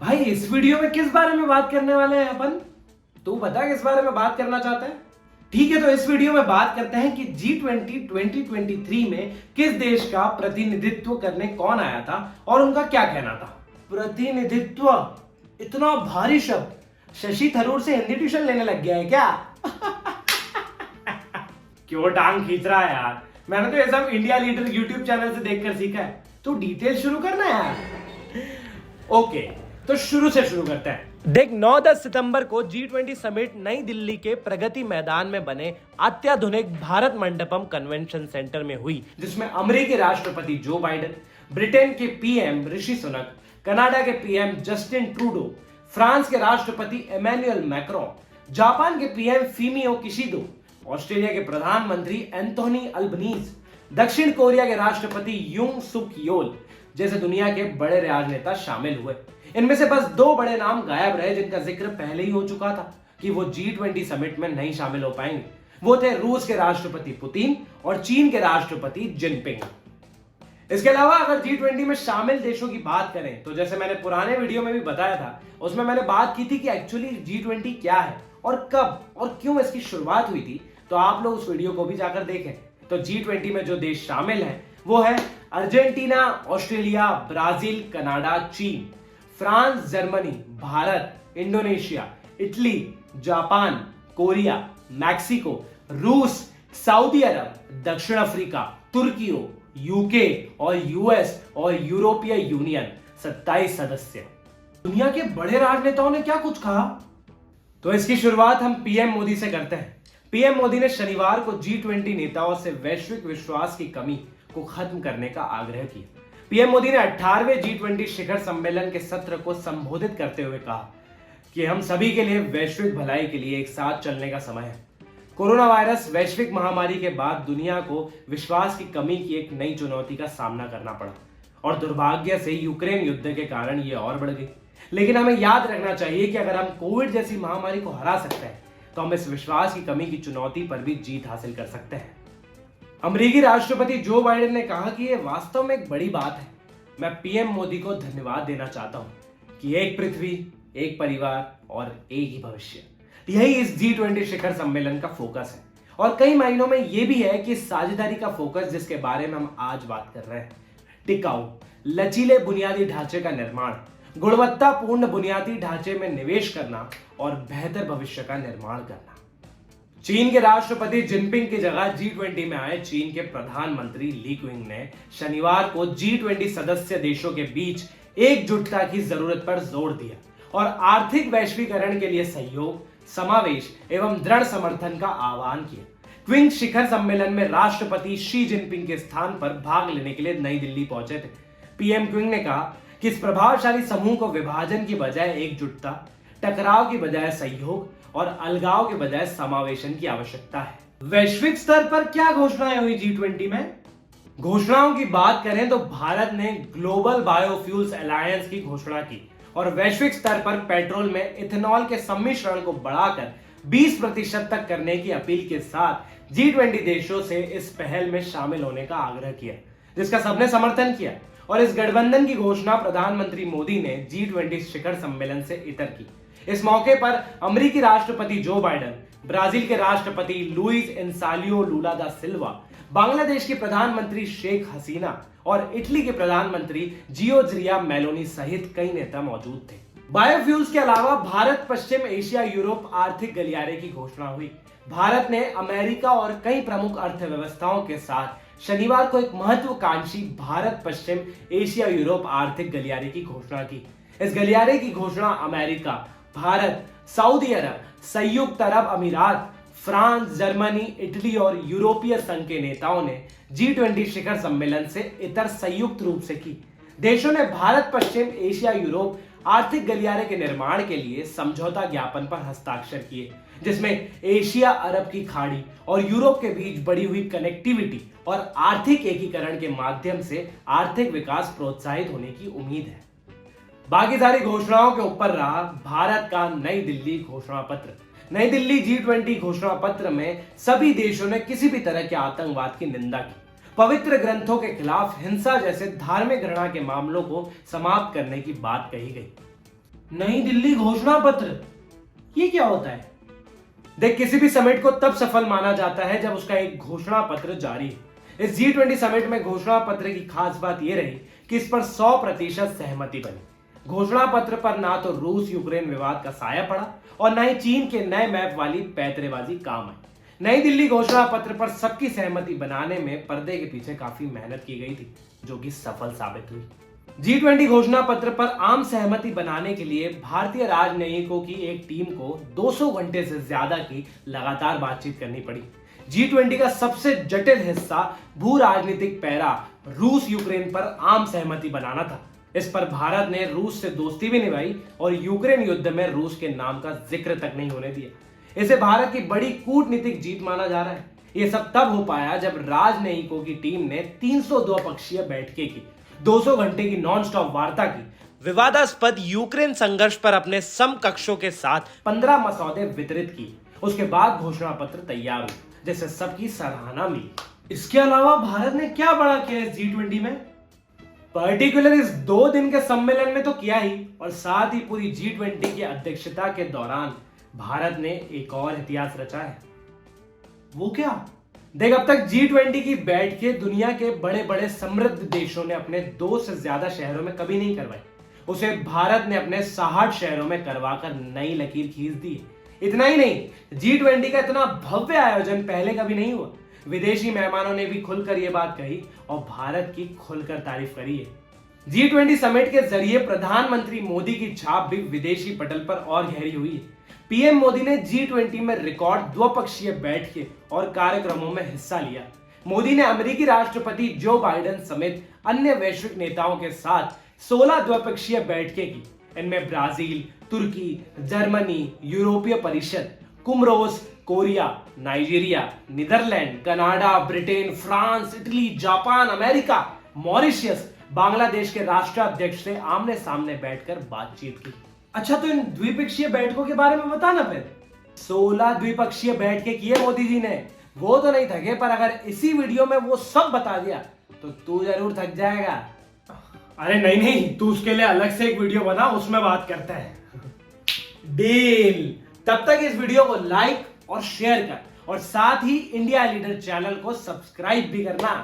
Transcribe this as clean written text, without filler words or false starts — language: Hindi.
भाई इस वीडियो में किस बारे में बात करने वाले हैं अपन? तू बता किस बारे में बात करना चाहता है। ठीक है, तो इस वीडियो में बात करते हैं कि G20 2023 में किस देश का प्रतिनिधित्व करने कौन आया था और उनका क्या कहना था। प्रतिनिधित्व, इतना भारी शब्द। शशि थरूर से हिंदी ट्यूशन लेने लग गया है क्या? क्यों टांग खींच रहा है यार? मैंने तो ये सब इंडिया लीडर यूट्यूब चैनल से देखकर सीखा है। तू डिटेल शुरू करना यार। ओके, तो शुरू से शुरू करते हैं। देख, 9-10 सितंबर को G20 समिट नई दिल्ली के प्रगति मैदान में बने अत्याधुनिक भारत मंडपम कन्वेंशन सेंटर में हुई, जिसमें अमेरिकी राष्ट्रपति जो बाइडेन, ब्रिटेन के पीएम ऋषि सुनक, कनाडा के पीएम जस्टिन ट्रूडो, फ्रांस के राष्ट्रपति इमैनुअल मैक्रोन, जापान के पीएम फूमियो किशिडो, ऑस्ट्रेलिया के प्रधानमंत्री एंथोनी अल्बनीज, दक्षिण कोरिया के राष्ट्रपति यूंग सुक योल जैसे दुनिया के बड़े राजनेता शामिल हुए। इनमें से बस 2 बड़े नाम गायब रहे, जिनका जिक्र पहले ही हो चुका था कि वो G20 समिट में नहीं शामिल हो पाएंगे। वो थे रूस के राष्ट्रपति पुतिन और चीन के राष्ट्रपति जिनपिंग। इसके अलावा अगर G20 में शामिल देशों की बात करें तो जैसे मैंने पुराने वीडियो में भी बताया था, उसमें मैंने बात की थी कि एक्चुअली G20 क्या है और कब और क्यों इसकी शुरुआत हुई थी, तो आप लोग उस वीडियो को भी जाकर देखें। तो G20 में जो देश शामिल हैं वो है अर्जेंटीना, ऑस्ट्रेलिया, ब्राजील, कनाडा, चीन, France, Germany, Bharat, Indonesia, Italy, Japan, Korea, Mexico, रूस, सऊदी अरब, दक्षिण अफ्रीका, तुर्की, यूके और यूएस और यूरोपीय यूनियन। 27 सदस्य। दुनिया के बड़े राजनेताओं ने क्या कुछ कहा, तो इसकी शुरुआत हम पीएम मोदी से करते हैं। पीएम मोदी ने शनिवार को G20 नेताओं से वैश्विक विश्वास की कमी को खत्म करने का आग्रह किया। पीएम मोदी ने 18वें G20 शिखर सम्मेलन के सत्र को संबोधित करते हुए कहा कि हम सभी के लिए वैश्विक भलाई के लिए एक साथ चलने का समय है। कोरोना वायरस वैश्विक महामारी के बाद दुनिया को विश्वास की कमी की एक नई चुनौती का सामना करना पड़ा और दुर्भाग्य से यूक्रेन युद्ध के कारण ये और बढ़ गई। लेकिन हमें याद रखना चाहिए कि अगर हम कोविड जैसी महामारी को हरा सकते हैं तो हम इस विश्वास की कमी की चुनौती पर भी जीत हासिल कर सकते हैं। अमेरिकी राष्ट्रपति जो बाइडेन ने कहा कि यह वास्तव में एक बड़ी बात है। मैं पीएम मोदी को धन्यवाद देना चाहता हूं कि एक पृथ्वी, एक परिवार और एक ही भविष्य, यही इस G20 शिखर सम्मेलन का फोकस है। और कई महीनों में यह भी है कि इस साझेदारी का फोकस जिसके बारे में हम आज बात कर रहे हैं, टिकाऊ, लचीले बुनियादी ढांचे का निर्माण, गुणवत्तापूर्ण बुनियादी ढांचे में निवेश करना और बेहतर भविष्य का निर्माण करना। चीन के राष्ट्रपति जिनपिंग की जगह G20 में आए चीन के प्रधानमंत्री ली क्विंग ने शनिवार को G20 सदस्य देशों के बीच एकजुटता की जरूरत पर जोर दिया और आर्थिक वैश्वीकरण के लिए सहयोग, समावेश एवं दृढ़ समर्थन का आह्वान किया। क्विंग शिखर सम्मेलन में राष्ट्रपति शी जिनपिंग के स्थान पर भाग लेने के लिए नई दिल्ली पहुंचे थे। पीएम क्विंग ने कहा कि इस प्रभावशाली समूह को विभाजन की बजाय एकजुटता, टकराव की बजाय सहयोग और अलगाव के बजाय समावेशन की आवश्यकता है। वैश्विक स्तर पर क्या घोषणाएं हुई G20 में? घोषणाओं की बात करें तो भारत ने ग्लोबल बायोफ्यूल्स अलायंस की घोषणा की और वैश्विक स्तर पर पेट्रोल में इथेनॉल के सम्मिश्रण को बढ़ाकर 20% तक करने की अपील के साथ G20 देशों से इस पहल में शामिल होने का आग्रह किया, जिसका सबने समर्थन किया। और इस गठबंधन की घोषणा प्रधानमंत्री मोदी ने G20 शिखर सम्मेलन से इतर की। इस मौके पर अमेरिकी राष्ट्रपति जो बाइडेन, ब्राजील के राष्ट्रपति लुइस इनसालियो लूला दा सिल्वा, बांग्लादेश की प्रधानमंत्री शेख हसीना और इटली के प्रधानमंत्री जियोर्जिया मेलोनी सहित कई नेता मौजूद थे। बायोफ्यूल्स के अलावा भारत, पश्चिम एशिया, यूरोप आर्थिक गलियारे की घोषणा हुई। भारत ने अमेरिका और कई प्रमुख अर्थव्यवस्थाओं के साथ शनिवार को एक महत्वाकांक्षी भारत, पश्चिम एशिया, यूरोप आर्थिक गलियारे की घोषणा की। इस गलियारे की घोषणा अमेरिका, भारत, सऊदी अरब, संयुक्त अरब अमीरात, फ्रांस, जर्मनी, इटली और यूरोपीय संघ के नेताओं ने G20 शिखर सम्मेलन से इतर संयुक्त रूप से की। देशों ने भारत, पश्चिम एशिया, यूरोप आर्थिक गलियारे के निर्माण के लिए समझौता ज्ञापन पर हस्ताक्षर किए, जिसमें एशिया, अरब की खाड़ी और यूरोप के बीच बढ़ी हुई कनेक्टिविटी और आर्थिक एकीकरण के माध्यम से आर्थिक विकास प्रोत्साहित होने की उम्मीद है। बाकी सारी घोषणाओं के ऊपर रहा भारत का नई दिल्ली घोषणा पत्र। नई दिल्ली G20 घोषणा पत्र में सभी देशों ने किसी भी तरह के आतंकवाद की निंदा की, पवित्र ग्रंथों के खिलाफ हिंसा जैसे धार्मिक घृणा के मामलों को समाप्त करने की बात कही गई। नई दिल्ली घोषणा पत्र, ये क्या होता है? देख, किसी भी समिट को तब सफल माना जाता है जब उसका एक घोषणा पत्र जारी है। इस G20 समिट में घोषणा पत्र की खास बात यह रही कि इस पर 100% सहमति बनी। घोषणा पत्र पर ना तो रूस यूक्रेन विवाद का साया पड़ा और ना ही चीन के नए मैप वाली पैतरेबाजी काम आई। नई दिल्ली घोषणा पत्र पर सबकी सहमति बनाने में पर्दे के पीछे काफी मेहनत की गई थी, जो कि सफल साबित हुई। G20 घोषणा पत्र पर आम सहमति बनाने के लिए भारतीय राजनयिकों की एक टीम को 200 घंटे से ज्यादा की लगातार बातचीत करनी पड़ी। G20 का सबसे जटिल हिस्सा भू राजनीतिक पैरा रूस यूक्रेन पर आम सहमति बनाना था। इस पर भारत ने रूस से दोस्ती भी निभाई और यूक्रेन युद्ध में रूस के नाम का जिक्र तक नहीं होने दिया। इसे भारत की बड़ी कूटनीतिक जीत माना जा रहा है। यह सब तब हो पाया जब राजनयिकों की टीम ने 300 द्विपक्षीय बैठकें की, 200 घंटे की नॉन स्टॉप वार्ता की, विवादास्पद यूक्रेन संघर्ष पर अपने समकक्षों के साथ 15 मसौदे वितरित किए। उसके बाद घोषणा पत्र तैयार हुई, जिसे सबकी सराहना मिली। इसके अलावा भारत ने क्या बड़ा किया इस G20 में? पर्टिकुलर इस 2 दिन के सम्मेलन में तो किया ही, और साथ ही पूरी G20 की अध्यक्षता के दौरान भारत ने एक और इतिहास रचा है। वो क्या? देख, अब तक G20 की बैठकें दुनिया के बड़े बड़े समृद्ध देशों ने अपने 2 से ज्यादा शहरों में कभी नहीं करवाई। उसे भारत ने अपने 60 शहरों में करवाकर नई लकीर खींच दी। इतना ही नहीं, G20 का इतना भव्य आयोजन पहले कभी नहीं हुआ। विदेशी मेहमानों ने भी खुलकर यह बात कही और भारत की खुलकर तारीफ करी है। G20 समिट के जरिए प्रधानमंत्री मोदी की छाप भी विदेशी पटल पर और गहरी हुई है। पीएम मोदी ने G20 में रिकॉर्ड द्विपक्षीय बैठकें और कार्यक्रमों में हिस्सा लिया। मोदी ने अमेरिकी राष्ट्रपति जो बाइडेन समेत अन्य वैश्विक नेताओं के साथ 16 द्विपक्षीय बैठकें की। इनमें ब्राजील, तुर्की, जर्मनी, यूरोपीय परिषद, Comoros, Korea, Nigeria, Netherlands, Canada, Britain, France, Italy, Japan, America, Mauritius, Bangladesh के राष्ट्राध्यक्ष से आमने सामने बैठकर बातचीत की। अच्छा, तो इन द्विपक्षीय बैठकों के बारे में बताना फिर। 16 द्विपक्षीय बैठकें की है मोदी जी ने। वो तो नहीं थके, पर अगर इसी वीडियो में वो सब बता दिया तो तू जरूर थक जाएगा। अरे नहीं नहीं, तू उसके लिए अलग से एक वीडियो बना, उसमें बात करते हैं। डील। तब तक इस वीडियो को लाइक और शेयर कर, और साथ ही इंडिया लीडर चैनल को सब्सक्राइब भी करना।